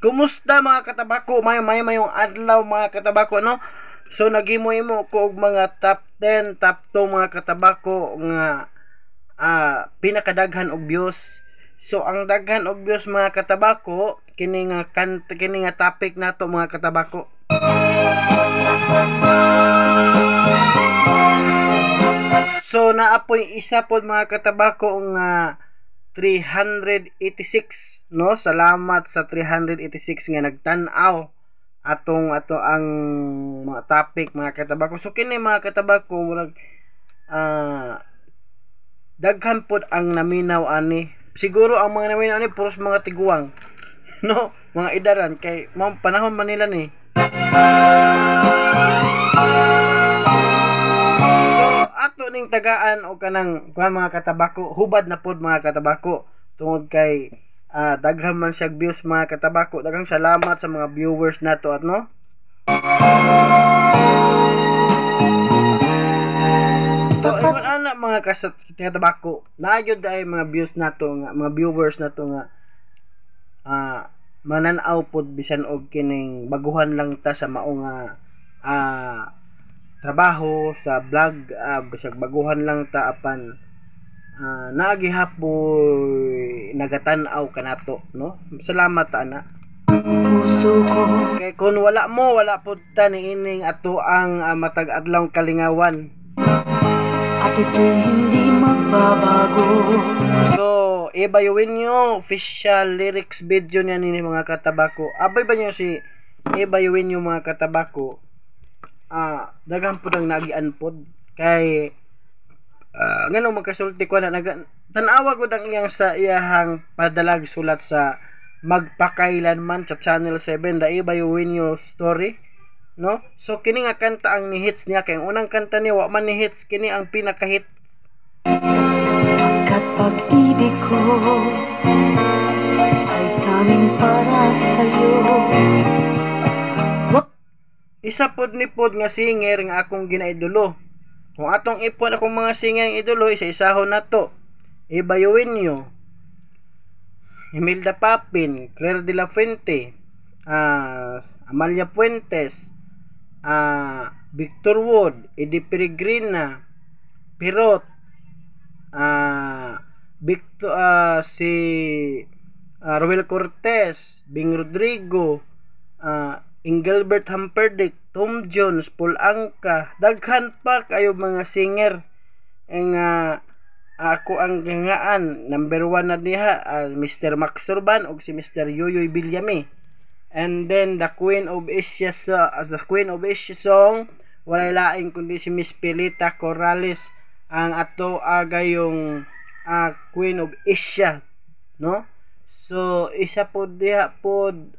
Kumusta mga katabako? Mayong adlaw mga katabako, no? So naghimo-himo ko og mga top 10, top 2 mga katabako nga pinakadaghan og views. So ang daghan og views mga katabako kini nga topic nato mga katabako. So naapoy isa pod mga katabako nga 386, no? Salamat sa 386 nga nagtan-aw ato ang mga topic mga katabako. So kini mga katabako murag daghan pod ang naminaw ani. Siguro ang mga naminaw ani puros mga tiguang, no? Mga idaran kay mao panahon man nila ni. Ato ning tagaan o kanang mga katabako, hubad na pod mga katabako tungod kay daghan man siya views mga katabako. Daghang salamat sa mga viewers nato at no. So ingon ana mga katabako, naayod ay mga views nato nga, mga viewers nato nga manan-aw pod bisan og kining baguhan lang ta sa mao nga trabaho sa vlog, bisag baguhan lang ta apan nagihapoy nagatan-aw kanato, no? Salamat ta ana. Puso ko kay kun wala pod ta niining ato ang matag adlaw kalingawan. At ito'y hindi magbabago. So ibayuin nyo official lyrics video niya ni mga katabako. Abay ba nyo si ibayuin nyo mga katabako? Daghang po nang nagian pod kay ngano magkasulti ko na tanawa ko dang iyang sa iyahang padalag sulat sa magpakailanman sa Channel 7 da ibayuin nyo story, no? So kini nga kanta ang ni hits niya kay ang unang kanta niya wa man ni hits, kini ang pinaka hit. Pagkat pag-ibig ko ay tanging para sa'yo. Isa pod ni pod nga singer nga akong ginaidolo. Kung atong ipon akong mga singer nga idolo, isa-isahon na to. Ibayuin nyo Imelda Papin, Claire de la Fuente, Amalia Puentes, Victor Wood, Eddie Peregrina, Pirot, si Roel Cortez, Bing Rodrigo, Engelbert Humperdinck, Tom Jones, Paul Anka, daghan pa kayo mga singer nga ako ang gangaan. Number 1 na diha Mr. Max Urban ug si Mr. Yoyoy Villame. And then the Queen of Asia song walay laing kundi si Miss Pilita Corrales ang ato agayong Queen of Asia, no? So isa pod diha pod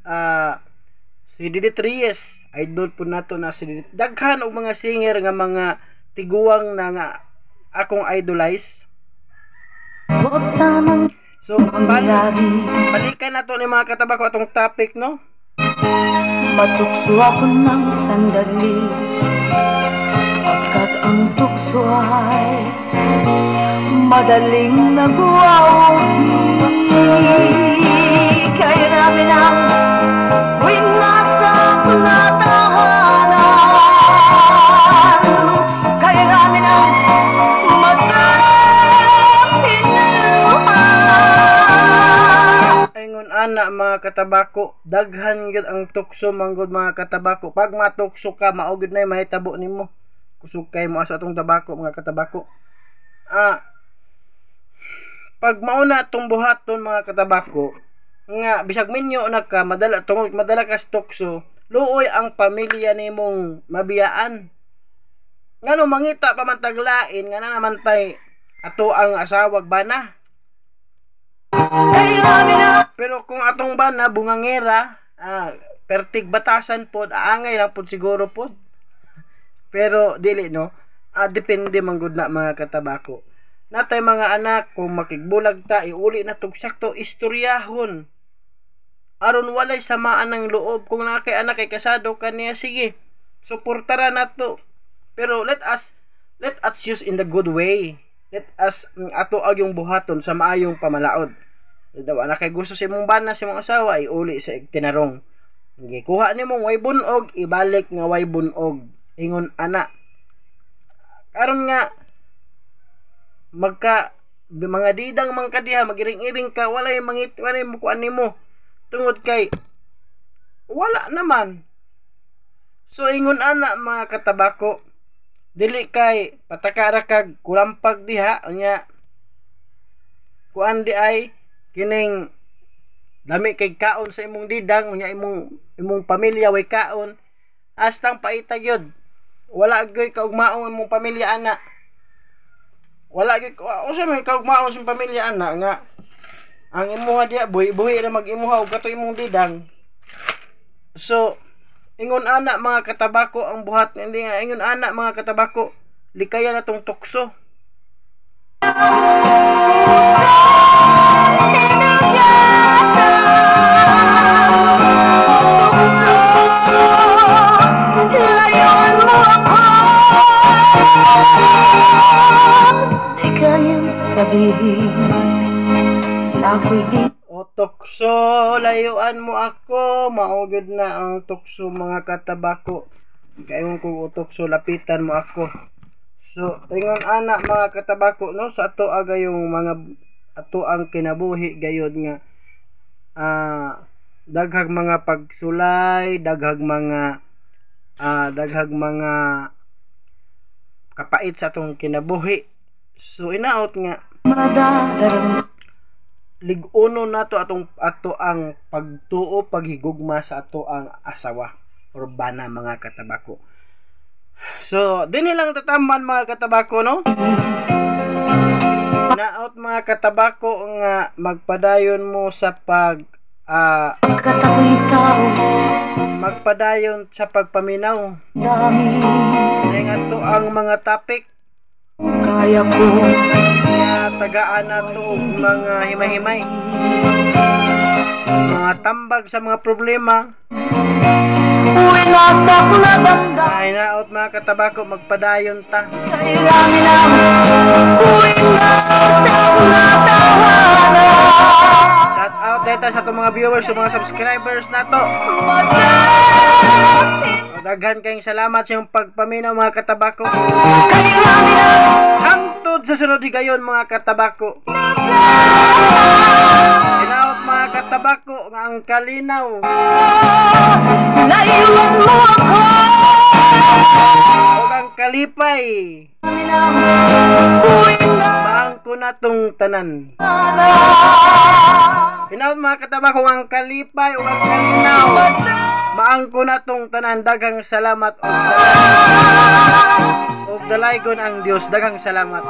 si Didit Reyes, idol po nato na si Didit. Daghan og mga singer nga mga tiguang na nga akong idolize. So balikan nato ni mga katabako atong topic, no? Matukso ako ng sandali, pagkat ang tukso ay madaling nagwawagi. Kaya namin ang winasa ko na tahanan. Kaya namin ang magkapit na luha. Ingon ana mga katabako, daghan gyud ang tukso manggod mga katabako. Pag matukso ka, mao gyud nay mahitabo nimo. Kusog kay mo sa atong tabako mga katabako. Pag mauna atong buhaton mga katabako, nga bisag minyo na ka madala ka tukso, luoy ang pamilya nimong mabiyaan. Ngano mangita pa man taglain nga na naman tay ato ang asawag bana. Pero kung atong bana bungangera, pertig batasan pod, aangay lang pod siguro pod. Pero dili, no? Depende man gud na mga katabako. Natay mga anak, kung makigbulag ta, iuli na tog sakto istoryahon. Aron walay samaan ng loob. Kung nakay anak ay kasado kaniya, sige, suportara nato. Pero let us use in the good way. Let us ato agyong buhaton sa maayong pamalaod. Wala kay gusto sa imong bana sa imong asawa, iuli sa tinarong. Okay, kuha nimo way bunog, ibalik nga way bunog. Ingon ana. Karon nga mga didang man kadiha magiring-iring ka, walay mo kuan nimo. Tungod kay wala naman. So ingon ana mga katabako, dili kay patakara kag kulampag diha nya kuan di ay kining dami kay kaon sa imong didang unya imong pamilya way kaon hastang paita gyud. Wala gyud kaugmaong imong pamilya ana. Wala gyud usa man kaugmaong sa pamilya ana nga ang imuha diha buhi ra mag-imuha og kato imong didang. So ingon ana mga katabako ang buhat hindi nga ingon ana mga katabako likaya na tong tukso. Layuan mo ako, di kayang sabihin na ako'y di. O tukso, layuan mo ako, maugid na ang tukso mga katabako. Kayon kung utukso, lapitan mo ako. So, ingon ana mga katabako, no, sa ato agayong mga ato ang kinabuhi gayod nga daghag mga pagsulay, daghag mga kapait sa atong kinabuhi. So inaot nga lig-uno nato ato ang pagtuo paghigugma sa ato ang asawa or bana mga katabako. So dinhi lang tatamban mga katabako, no? Naot mga katabako nga magpadayon mo sa magpadayon sa pagpaminaw. Nga to ang mga topic Kaya ko nga tagaan nato og mga himay-himay, mga tambag sa mga problema. Uwilasak na damdam Ay naot mga katabako magpadayon ta. sa irami na uwilasak na tahanan. Shout out dito sa itong mga viewers, sa mga subscribers nato. Daghan kayong salamat sa iyong pagpaminaw mga katabako. Hangtod sa sunod gayon mga katabako. Inaot mga katabako nga ang kalinaw. Layuan mo ako, O ang kalipay. Maangko na tong tanan. Inaot mga katabako ang kalipay o ang kalinaw. Maangko na tong tanan. Daghang salamat og dalaygon ang Dios. Daghang salamat.